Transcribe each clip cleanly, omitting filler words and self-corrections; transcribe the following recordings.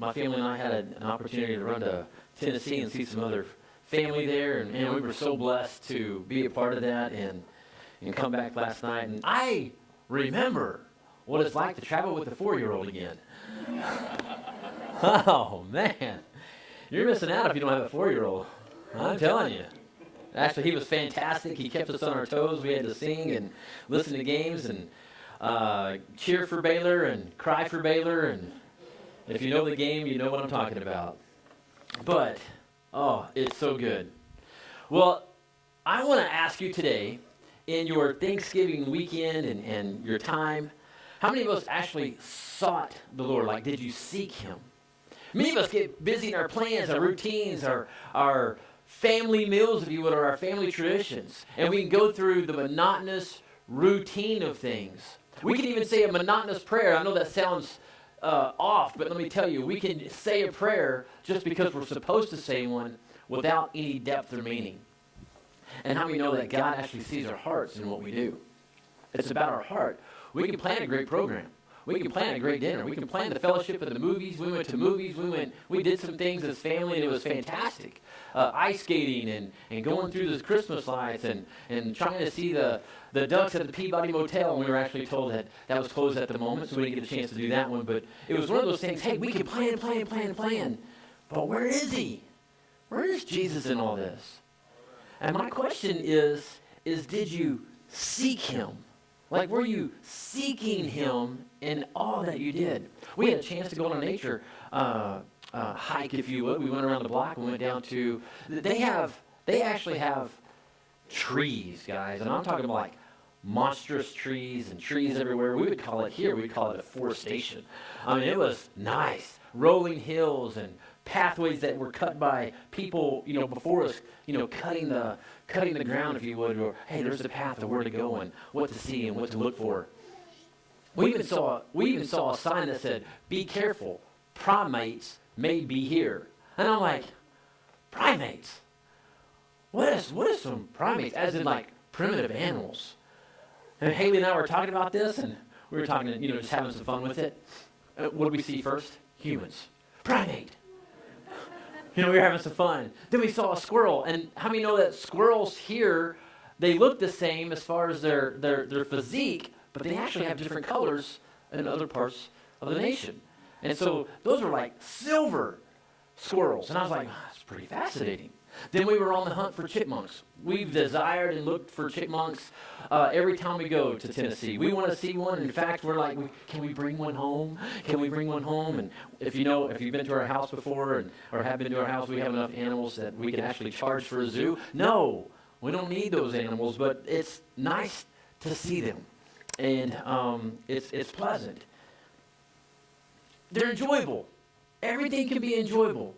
my family and I had an opportunity to run to Tennessee and see some other family there, and we were so blessed to be a part of that and come back last night. And I remember what it's like to travel with a 4-year-old again. Oh, man. You're missing out if you don't have a 4-year-old. I'm telling you. Actually, he was fantastic. He kept us on our toes. We had to sing and listen to games and cheer for Baylor and cry for Baylor. And if you know the game, you know what I'm talking about. But, oh, it's so good. Well, I want to ask you today, in your Thanksgiving weekend and your time, how many of us actually sought the Lord? Like, did you seek Him? Many of us get busy in our plans, our routines, our family meals, if you would, or our family traditions. And we can go through the monotonous routine of things. We can even say a monotonous prayer. I know that sounds off, but let me tell you, we can say a prayer just because we're supposed to say one without any depth or meaning. And how many know that God actually sees our hearts in what we do? It's about our heart. We can plan a great program. We can plan a great dinner. We can plan the fellowship of the movies. We went to movies. We did some things as family, and it was fantastic. Ice skating and going through the Christmas lights and trying to see the ducks at the Peabody Motel. And we were actually told that was closed at the moment, so we didn't get a chance to do that one. But it was one of those things, hey, we can plan. But where is He? Where is Jesus in all this? And my question is did you seek Him? Like, were you seeking Him in all that you did? We had a chance to go on a nature hike, if you would. We went around the block. We went down to, they actually have trees, guys. And I'm talking about like monstrous trees and trees everywhere. We would call it here, we'd call it a forestation. I mean, it was nice. Rolling hills and pathways that were cut by people, before us, cutting the ground, if you would, or hey, there's a path of where to go and what to see and what to look for. We even saw a sign that said, "Be careful, primates may be here." And I'm like, primates? What is some primates? As in like primitive animals. And Haley and I were talking about this, and we were talking, just having some fun with it. What did we see first? Humans. Primate. We were having some fun. Then we saw a squirrel. And how many know that squirrels here, they look the same as far as their physique, but they actually have different colors in other parts of the nation. And so those were like silver squirrels. And I was like, that's pretty fascinating. Then we were on the hunt for chipmunks. We've desired and looked for chipmunks every time we go to Tennessee. We want to see one. In fact, we're like, can we bring one home? Can we bring one home? And if you've been to our house before or have been to our house, we have enough animals that we can actually charge for a zoo. No, we don't need those animals, but it's nice to see them. And it's pleasant. They're enjoyable. Everything can be enjoyable.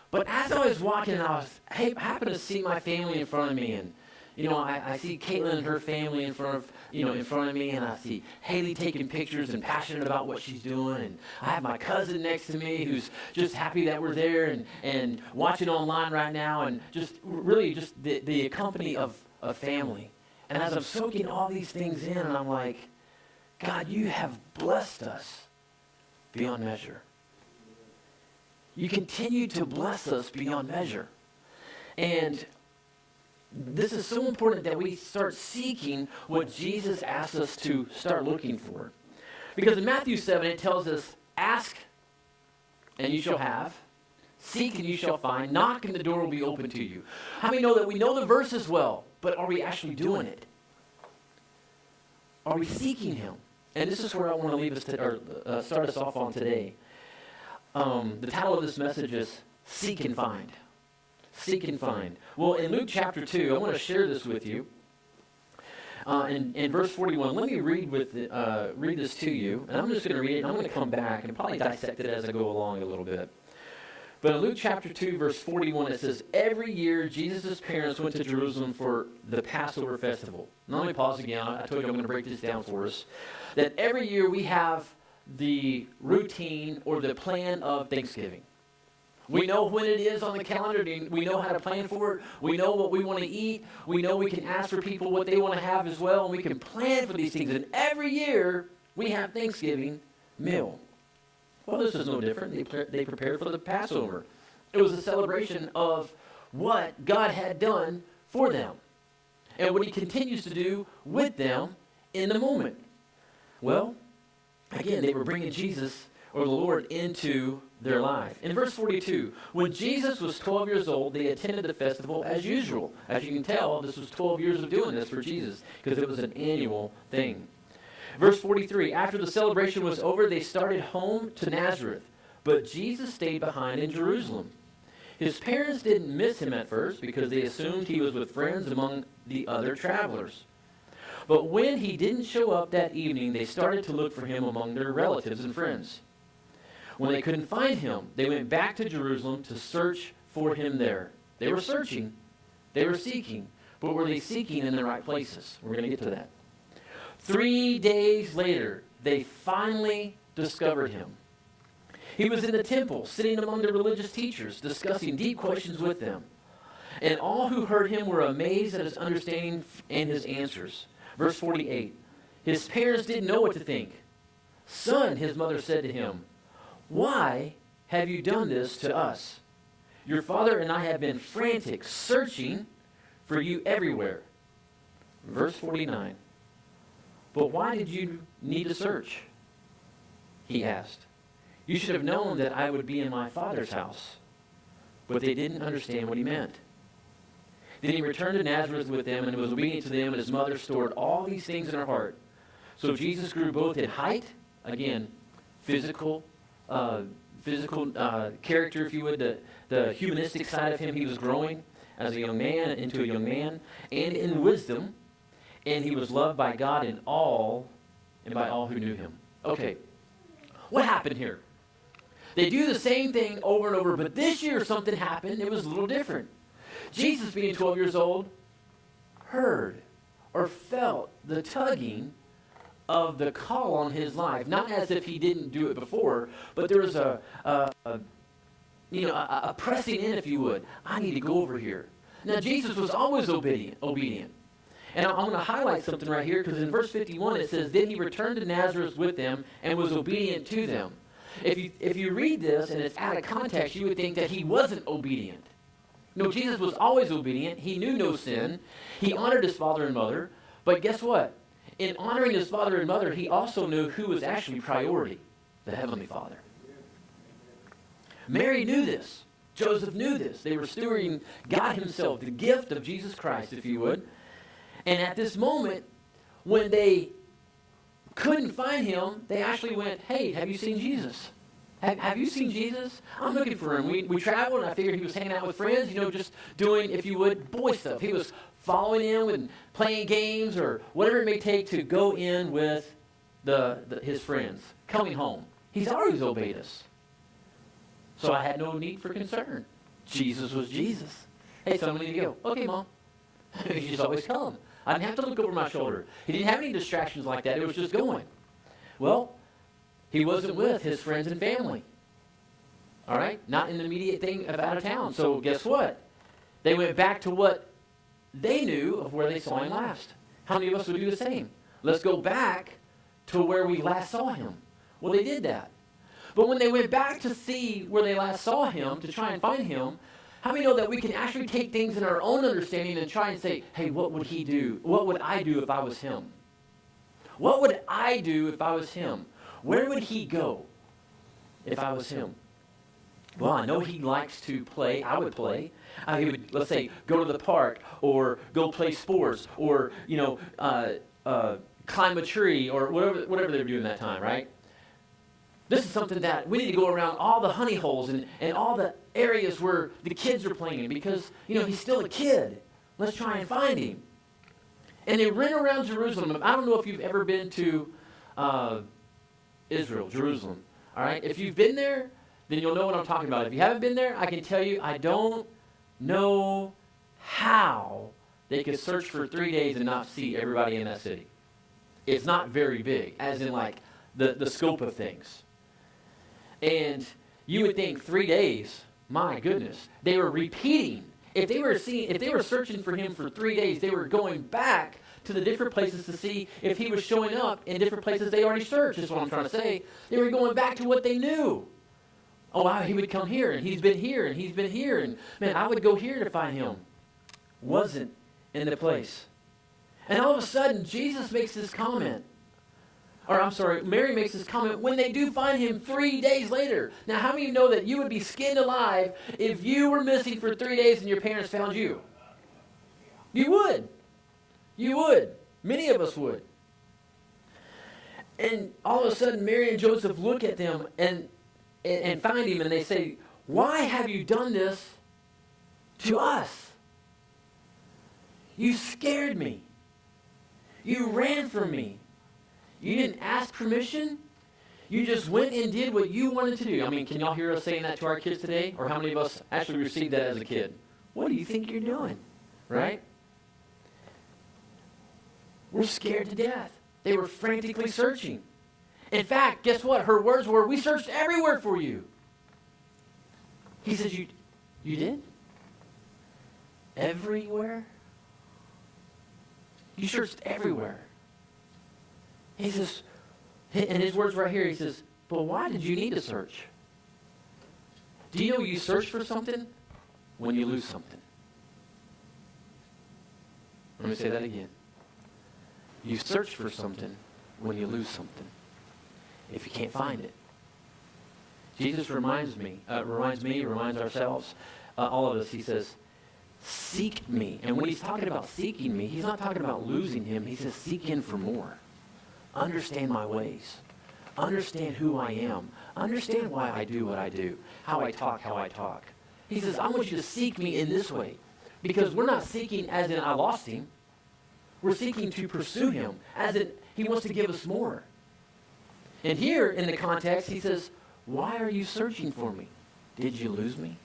But as I was walking, I happened to see my family in front of me, and I see Caitlin and her family in front of me, and I see Haley taking pictures and passionate about what she's doing, and I have my cousin next to me who's just happy that we're there and watching online right now, and just really just the company of family. And as I'm soaking all these things in, and I'm like, God, you have blessed us beyond measure. You continue to bless us beyond measure. And this is so important that we start seeking what Jesus asks us to start looking for. Because in Matthew 7, it tells us, ask and you shall have, seek and you shall find, knock and the door will be open to you. How many know that we know the verses well, but are we actually doing it? Are we seeking Him? And this is where I want to leave us start us off on today. The title of this message is Seek and Find. Seek and find. Well, in Luke chapter 2, I want to share this with you. In verse 41, let me read this to you. And I'm just going to read it, and I'm going to come back and probably dissect it as I go along a little bit. But in Luke chapter 2, verse 41, it says, every year Jesus' parents went to Jerusalem for the Passover festival. Now let me pause again. I told you I'm going to break this down for us. That every year we have the routine or the plan of Thanksgiving. We know when it is on the calendar. We know how to plan for it. We know what we want to eat. We know we can ask for people what they want to have as well. And we can plan for these things. And every year we have Thanksgiving meal. Well, this is no different. They prepared for the Passover. It was a celebration of what God had done for them and what he continues to do with them in the moment. Well, again, they were bringing Jesus or the Lord into their life. In verse 42, when Jesus was 12 years old, they attended the festival as usual. As you can tell, this was 12 years of doing this for Jesus because it was an annual thing. Verse 43, after the celebration was over, they started home to Nazareth, but Jesus stayed behind in Jerusalem. His parents didn't miss him at first because they assumed he was with friends among the other travelers. But when he didn't show up that evening, they started to look for him among their relatives and friends. When they couldn't find him, they went back to Jerusalem to search for him there. They were searching, they were seeking, but were they seeking in the right places? We're going to get to that. 3 days later, they finally discovered him. He was in the temple, sitting among the religious teachers, discussing deep questions with them. And all who heard him were amazed at his understanding and his answers. Verse 48, his parents didn't know what to think. Son, his mother said to him, why have you done this to us? Your father and I have been frantic, searching for you everywhere. Verse 49, but why did you need to search? He asked. You should have known that I would be in my Father's house. But they didn't understand what he meant. Then he returned to Nazareth with them and was obedient to them, and his mother stored all these things in her heart. So Jesus grew both in height, again, physical character, if you would, the humanistic side of him, he was growing as a young man into a young man, and in wisdom, and he was loved by God and by all who knew him. Okay, what happened here? They do the same thing over and over, but this year something happened. It was a little different. Jesus, being 12 years old, heard or felt the tugging of the call on his life. Not as if he didn't do it before, but there was a pressing in, if you would. I need to go over here. Now, Jesus was always obedient. And I'm going to highlight something right here because in verse 51 it says, then he returned to Nazareth with them and was obedient to them. If you read this and it's out of context, you would think that he wasn't obedient. No, Jesus was always obedient. He knew no sin. He honored his father and mother. But guess what? In honoring his father and mother, he also knew who was actually priority, the Heavenly Father. Mary knew this. Joseph knew this. They were stewarding God himself, the gift of Jesus Christ, if you would. And at this moment, when they couldn't find him, they actually went, hey, have you seen Jesus? Have you seen Jesus? I'm looking for him. We traveled, and I figured he was hanging out with friends, just doing, if you would, boy stuff. He was following him and playing games or whatever it may take to go in with his friends, coming home. He's always obeyed us. So I had no need for concern. Jesus was Jesus. Hey, son, we need to go. Okay, Mom. He just always come. I didn't have to look over my shoulder. He didn't have any distractions like that. It was just going. Well, he wasn't with his friends and family. All right? Not in the immediate thing of out of town. So guess what? They went back to what they knew of where they saw him last. How many of us would do the same? Let's go back to where we last saw him. Well, they did that. But when they went back to see where they last saw him, to try and find him, how many know that we can actually take things in our own understanding and try and say, hey, what would he do? What would I do if I was him? What would I do if I was him? Where would he go if I was him? Well, I know he likes to play. I would play. He would, let's say, go to the park or go play sports or, climb a tree or whatever they were doing that time, right? This is something that we need to go around all the honey holes and all the areas where the kids are playing because, he's still a kid. Let's try and find him. And they ran around Jerusalem. I don't know if you've ever been to Israel, Jerusalem. All right? If you've been there, then you'll know what I'm talking about. If you haven't been there, I can tell you I don't know how they could search for 3 days and not see everybody in that city. It's not very big, as in like the scope of things. And you would think 3 days, my goodness, they were repeating. If they were searching for him for 3 days, they were going back to the different places to see if he was showing up in different places they already searched, is what I'm trying to say. They were going back to what they knew. Oh, wow, he would come here, and he's been here, and he's been here, and man, I would go here to find him. Wasn't in the place. And all of a sudden, Jesus makes this comment. Or I'm sorry, Mary makes this comment when they do find him 3 days later. Now, how many of you know that you would be skinned alive if you were missing for 3 days and your parents found you? You would. You would. Many of us would. And all of a sudden, Mary and Joseph look at them and find him, and they say, why have you done this to us? You scared me. You ran from me. You didn't ask permission. You just went and did what you wanted to do. I mean, can y'all hear us saying that to our kids today? Or how many of us actually received that as a kid? What do you think you're doing? Right? We're scared to death. They were frantically searching. In fact, guess what? Her words were, we searched everywhere for you. He says, you did? Everywhere? You searched everywhere. He says, and his words right here, he says, but why did you need to search? Do you know you search for something when you lose something? Let me say that again. You search for something when you lose something. If you can't find it. Jesus reminds ourselves, all of us, he says, seek me. And when he's talking about seeking me, he's not talking about losing him. He says, seek him for more. Understand my ways. Understand who I am. Understand why I do what I do. How I talk. He says, I want you to seek me in this way. Because we're not seeking as in I lost him. We're seeking to pursue him as in he wants to give us more. And here in the context, he says, why are you searching for me? Did you lose me?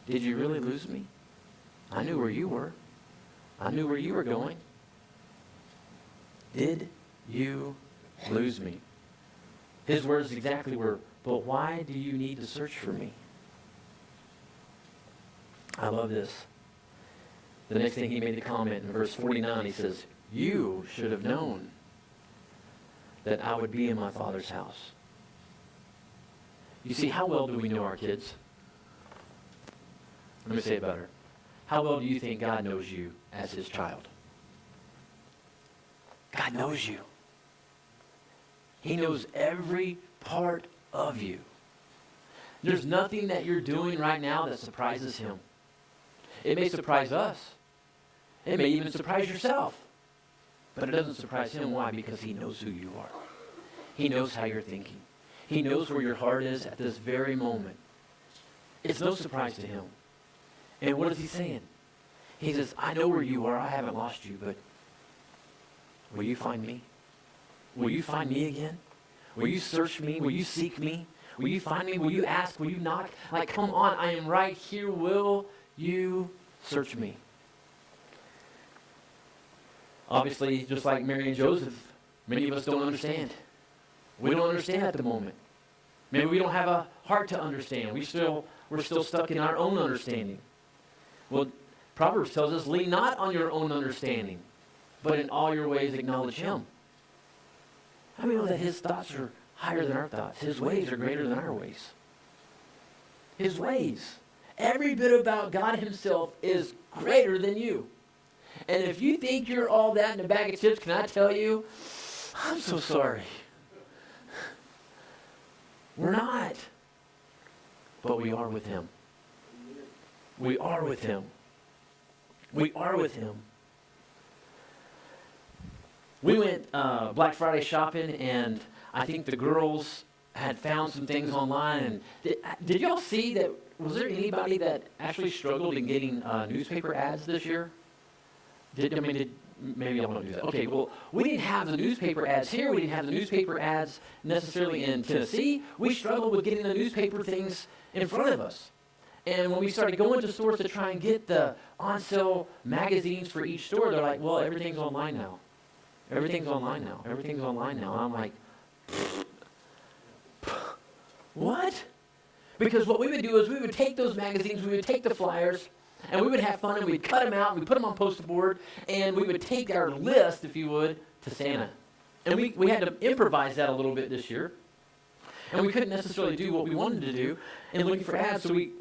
Did you really lose me? I knew where you were. I knew where you were going. Did you lose me? His words exactly were, but why do you need to search for me? I love this. The next thing he made the comment in verse 49, he says, you should have known that I would be in my Father's house. You see, how well do we know our kids? Let me say it better. How well do you think God knows you as his child? God knows you. He knows every part of you. There's nothing that you're doing right now that surprises him. It may surprise us. It may even surprise yourself. But it doesn't surprise him. Why? Because he knows who you are. He knows how you're thinking. He knows where your heart is at this very moment. It's no surprise to him. And what is he saying? He says, I know where you are. I haven't lost you, but will you find me? Will you find me again? Will you search me? Will you seek me? Will you find me? Will you ask? Will you knock? Like, come on, I am right here. Will you search me? Obviously, just like Mary and Joseph, many of us don't understand. We don't understand at the moment. Maybe we don't have a heart to understand. We're still stuck in our own understanding. Well, Proverbs tells us, lean not on your own understanding, but in all your ways acknowledge him. How many know that his thoughts are higher than our thoughts? His ways are greater than our ways. His ways. Every bit about God himself is greater than you. And if you think you're all that in a bag of chips, can I tell you, I'm so sorry. We're not. But we are with him. We are with him. We are with him. We went Black Friday shopping, and I think the girls had found some things online. And did y'all see that? Was there anybody that actually struggled in getting newspaper ads this year? Maybe I want to do that. Okay, well, we didn't have the newspaper ads here. We didn't have the newspaper ads necessarily in Tennessee. We struggled with getting the newspaper things in front of us. And when we started going to stores to try and get the on-sale magazines for each store, they're like, well, everything's online now. Everything's online now. Everything's online now. And I'm like, what? Because what we would do is we would take those magazines, we would take the flyers, And we would have fun, and we'd cut them out, and we'd put them on poster board, and we would take our list, if you would, to Santa. And we had to improvise that a little bit this year. And we couldn't necessarily do what we wanted to do in looking for ads, so we